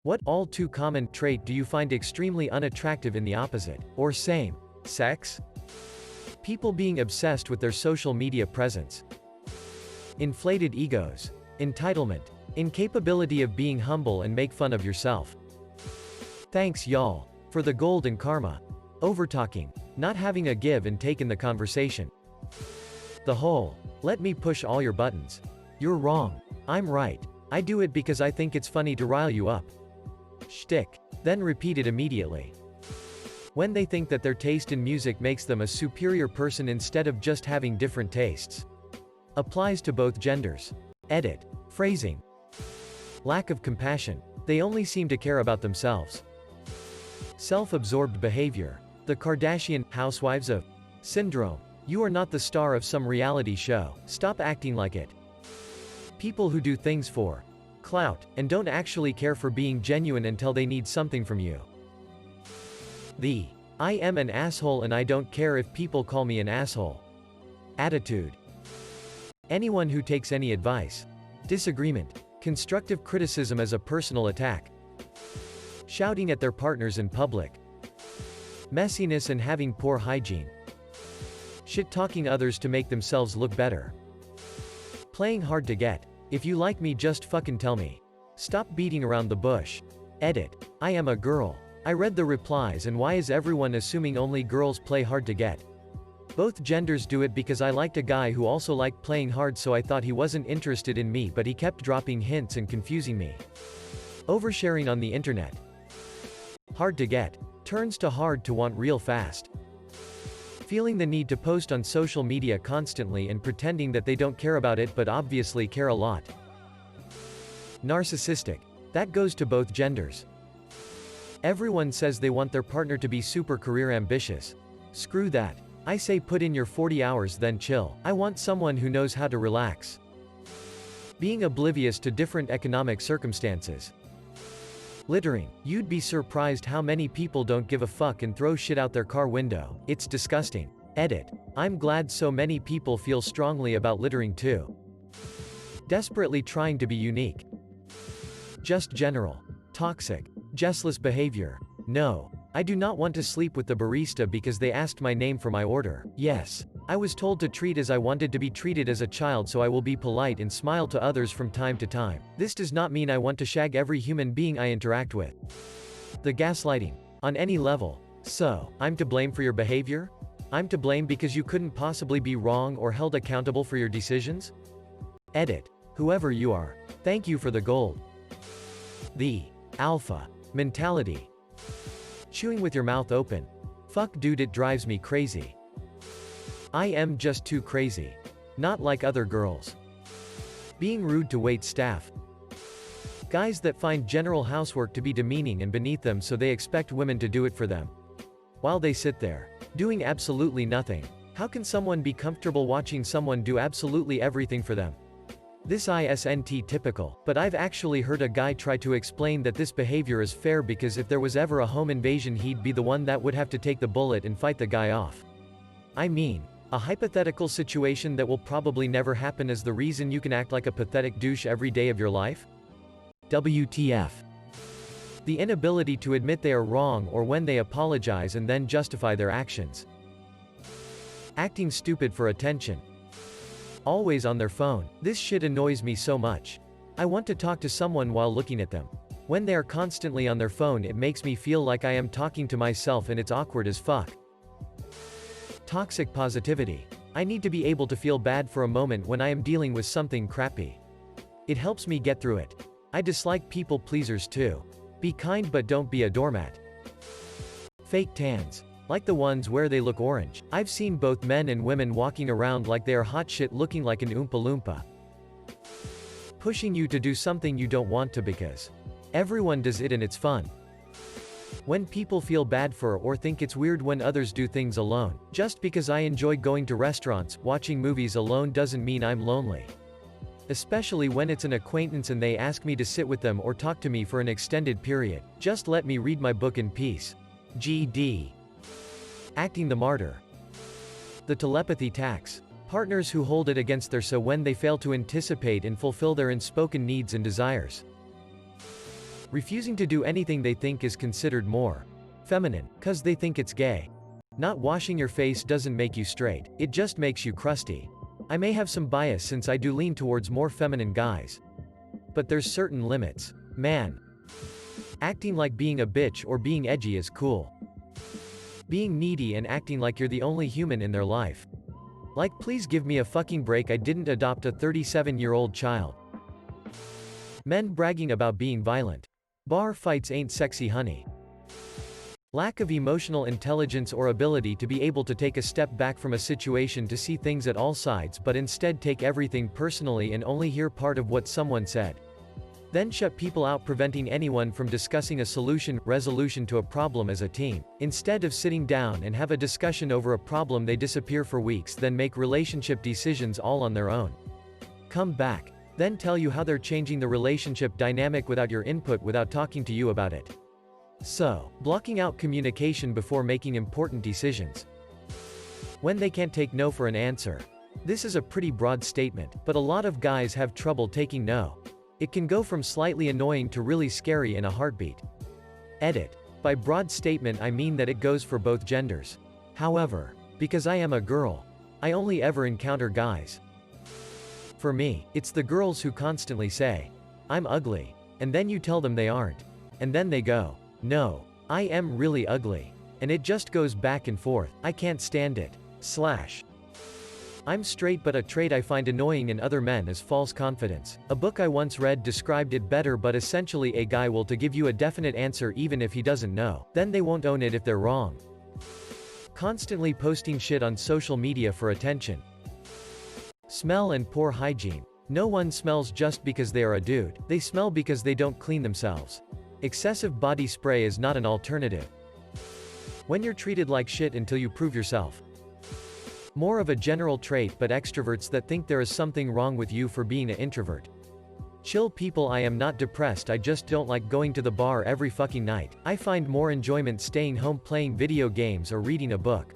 What all too common trait do you find extremely unattractive in the opposite, or same, sex? People being obsessed with their social media presence. Inflated egos. Entitlement. Incapability of being humble and make fun of yourself. Thanks y'all for the gold and karma. Overtalking. Not having a give and take in the conversation. The whole, let me push all your buttons. You're wrong. I'm right. I do it because I think it's funny to rile you up. Shtick. Then repeat it immediately. When they think that their taste in music makes them a superior person instead of just having different tastes. Applies to both genders. Edit. Phrasing. Lack of compassion. They only seem to care about themselves. Self-absorbed behavior. The Kardashian housewives of syndrome. You are not the star of some reality show. Stop acting like it. People who do things for clout, and don't actually care for being genuine until they need something from you. The I am an asshole and I don't care if people call me an asshole attitude. Anyone who takes any advice, disagreement, constructive criticism as a personal attack. Shouting at their partners in public. Messiness and having poor hygiene. Shit-talking others to make themselves look better. Playing hard to get. If you like me, just fucking tell me. Stop beating around the bush. Edit. I am a girl. I read the replies, and why is everyone assuming only girls play hard to get? Both genders do it because I liked a guy who also liked playing hard, so I thought he wasn't interested in me, but he kept dropping hints and confusing me. Oversharing on the internet. Hard to get. Turns to hard to want real fast. Feeling the need to post on social media constantly and pretending that they don't care about it but obviously care a lot. Narcissistic. That goes to both genders. Everyone says they want their partner to be super career ambitious. Screw that. I say put in your 40 hours then chill. I want someone who knows how to relax. Being oblivious to different economic circumstances. Littering. You'd be surprised how many people don't give a fuck and throw shit out their car window. It's disgusting. Edit. I'm glad so many people feel strongly about littering too. Desperately trying to be unique. Just general. Toxic. Restless behavior. No. I do not want to sleep with the barista because they asked my name for my order. Yes. I was told to treat as I wanted to be treated as a child, so I will be polite and smile to others from time to time. This does not mean I want to shag every human being I interact with. The gaslighting. On any level. So, I'm to blame for your behavior? I'm to blame because you couldn't possibly be wrong or held accountable for your decisions? Edit. Whoever you are. Thank you for the gold. The alpha mentality. Chewing with your mouth open. Fuck dude, it drives me crazy. I am just too crazy. Not like other girls. Being rude to wait staff. Guys that find general housework to be demeaning and beneath them, so they expect women to do it for them. While they sit there, doing absolutely nothing. How can someone be comfortable watching someone do absolutely everything for them? This isn't typical, but I've actually heard a guy try to explain that this behavior is fair because if there was ever a home invasion, he'd be the one that would have to take the bullet and fight the guy off. I mean, a hypothetical situation that will probably never happen is the reason you can act like a pathetic douche every day of your life? WTF. The inability to admit they are wrong, or when they apologize and then justify their actions. Acting stupid for attention. Always on their phone. This shit annoys me so much. I want to talk to someone while looking at them. When they are constantly on their phone, it makes me feel like I am talking to myself, and it's awkward as fuck. Toxic positivity. I need to be able to feel bad for a moment when I am dealing with something crappy. It helps me get through it. I dislike people pleasers too. Be kind but don't be a doormat. Fake tans. Like the ones where they look orange. I've seen both men and women walking around like they are hot shit looking like an Oompa Loompa. Pushing you to do something you don't want to because everyone does it and it's fun. When people feel bad for or think it's weird when others do things alone. Just because I enjoy going to restaurants, watching movies alone doesn't mean I'm lonely. Especially when it's an acquaintance and they ask me to sit with them or talk to me for an extended period. Just let me read my book in peace. GD. Acting the martyr. The telepathy tax. Partners who hold it against their so when they fail to anticipate and fulfill their unspoken needs and desires. Refusing to do anything they think is considered more feminine, 'cause they think it's gay. Not washing your face doesn't make you straight, it just makes you crusty. I may have some bias since I do lean towards more feminine guys. But there's certain limits. Man. Acting like being a bitch or being edgy is cool. Being needy and acting like you're the only human in their life. Like, please give me a fucking break, I didn't adopt a 37-year-old child. Men bragging about being violent. Bar fights ain't sexy, honey. Lack of emotional intelligence or ability to be able to take a step back from a situation to see things at all sides but instead take everything personally and only hear part of what someone said. Then shut people out, preventing anyone from discussing a resolution to a problem as a team. Instead of sitting down and have a discussion over a problem, they disappear for weeks, then make relationship decisions all on their own. Come back. Then tell you how they're changing the relationship dynamic without your input, without talking to you about it. So, blocking out communication before making important decisions. When they can't take no for an answer. This is a pretty broad statement, but a lot of guys have trouble taking no. It can go from slightly annoying to really scary in a heartbeat. Edit. By broad statement I mean that it goes for both genders. However, because I am a girl, I only ever encounter guys. For me, it's the girls who constantly say, "I'm ugly," and then you tell them they aren't. And then they go, "No, I am really ugly." And it just goes back and forth. I can't stand it. I'm straight, but a trait I find annoying in other men is false confidence. A book I once read described it better, but essentially a guy will to give you a definite answer even if he doesn't know. Then they won't own it if they're wrong. Constantly posting shit on social media for attention. Smell and poor hygiene. No one smells just because they are a dude, they smell because they don't clean themselves. Excessive body spray is not an alternative. When you're treated like shit until you prove yourself. More of a general trait, but extroverts that think there is something wrong with you for being an introvert. Chill people. I am not depressed, I just don't like going to the bar every fucking night. I find more enjoyment staying home playing video games or reading a book.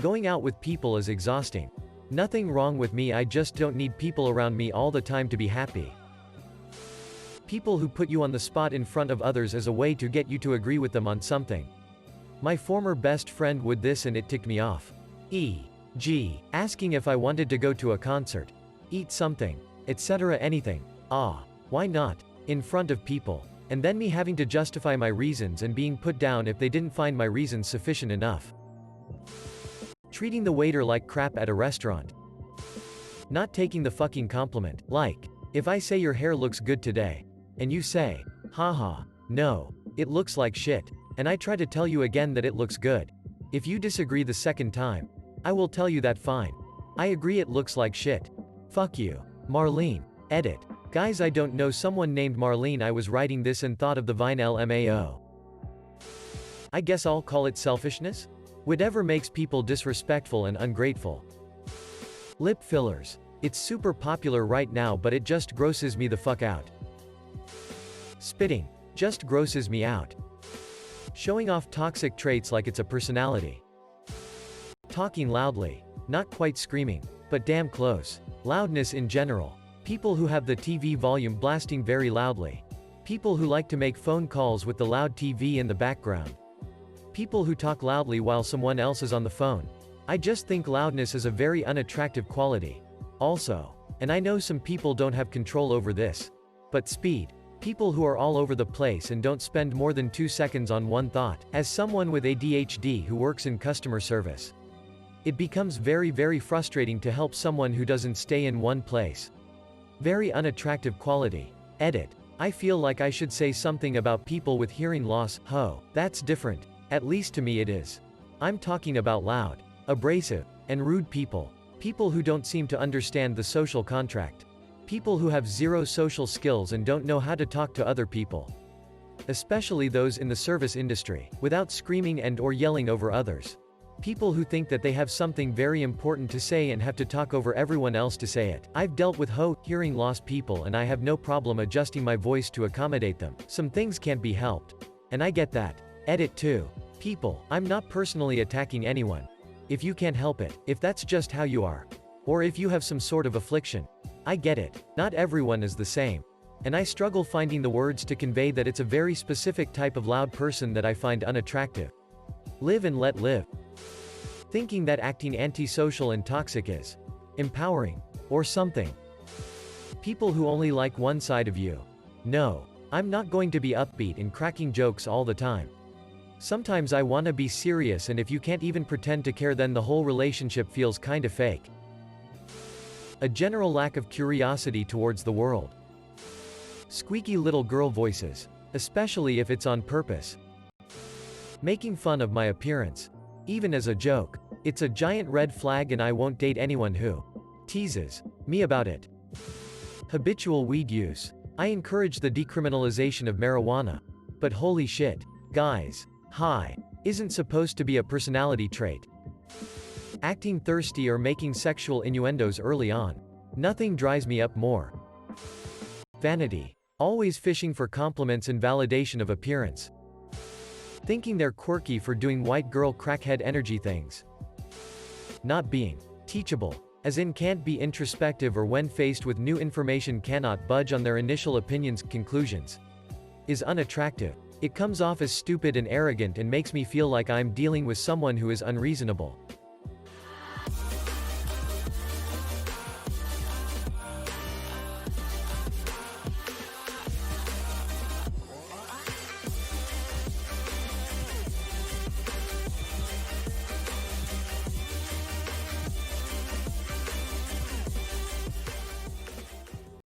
Going out with people is exhausting. Nothing wrong with me, I just don't need people around me all the time to be happy. People who put you on the spot in front of others as a way to get you to agree with them on something. My former best friend would this and it ticked me off. E.g., asking if I wanted to go to a concert, eat something, etc. anything. Why not? In front of people. And then me having to justify my reasons and being put down if they didn't find my reasons sufficient enough. Treating the waiter like crap at a restaurant. Not taking the fucking compliment. Like, if I say your hair looks good today, and you say, haha, no, it looks like shit, and I try to tell you again that it looks good. If you disagree the second time, I will tell you that fine. I agree it looks like shit. Fuck you. Marlene. Edit. Guys, I don't know someone named Marlene. I was writing this and thought of the Vine LMAO. I guess I'll call it selfishness? Whatever makes people disrespectful and ungrateful. Lip fillers. It's super popular right now, but it just grosses me the fuck out. Spitting. Just grosses me out. Showing off toxic traits like it's a personality. Talking loudly. Not quite screaming, but damn close. Loudness in general. People who have the TV volume blasting very loudly. People who like to make phone calls with the loud TV in the background. People who talk loudly while someone else is on the phone. I just think loudness is a very unattractive quality. Also, and I know some people don't have control over this, but speed. People who are all over the place and don't spend more than 2 seconds on one thought. As someone with ADHD who works in customer service, it becomes very frustrating to help someone who doesn't stay in one place. Very unattractive quality. Edit. I feel like I should say something about people with hearing loss. That's different. At least to me it is. I'm talking about loud, abrasive, and rude people. People who don't seem to understand the social contract. People who have zero social skills and don't know how to talk to other people. Especially those in the service industry, without screaming and/or yelling over others. People who think that they have something very important to say and have to talk over everyone else to say it. I've dealt with hearing loss people and I have no problem adjusting my voice to accommodate them. Some things can't be helped. And I get that. Edit 2. People. I'm not personally attacking anyone. If you can't help it, if that's just how you are, or if you have some sort of affliction, I get it. Not everyone is the same. And I struggle finding the words to convey that it's a very specific type of loud person that I find unattractive. Live and let live. Thinking that acting antisocial and toxic is empowering, or something. People who only like one side of you. No. I'm not going to be upbeat and cracking jokes all the time. Sometimes I wanna be serious, and if you can't even pretend to care, then the whole relationship feels kinda fake. A general lack of curiosity towards the world. Squeaky little girl voices. Especially if it's on purpose. Making fun of my appearance. Even as a joke. It's a giant red flag, and I won't date anyone who teases me about it. Habitual weed use. I encourage the decriminalization of marijuana. But holy shit. Guys. High isn't supposed to be a personality trait. Acting thirsty or making sexual innuendos early on. Nothing drives me up more. Vanity. Always fishing for compliments and validation of appearance. Thinking they're quirky for doing white girl crackhead energy things. Not being teachable. As in can't be introspective, or when faced with new information cannot budge on their initial opinions, conclusions. Is unattractive. It comes off as stupid and arrogant and makes me feel like I'm dealing with someone who is unreasonable.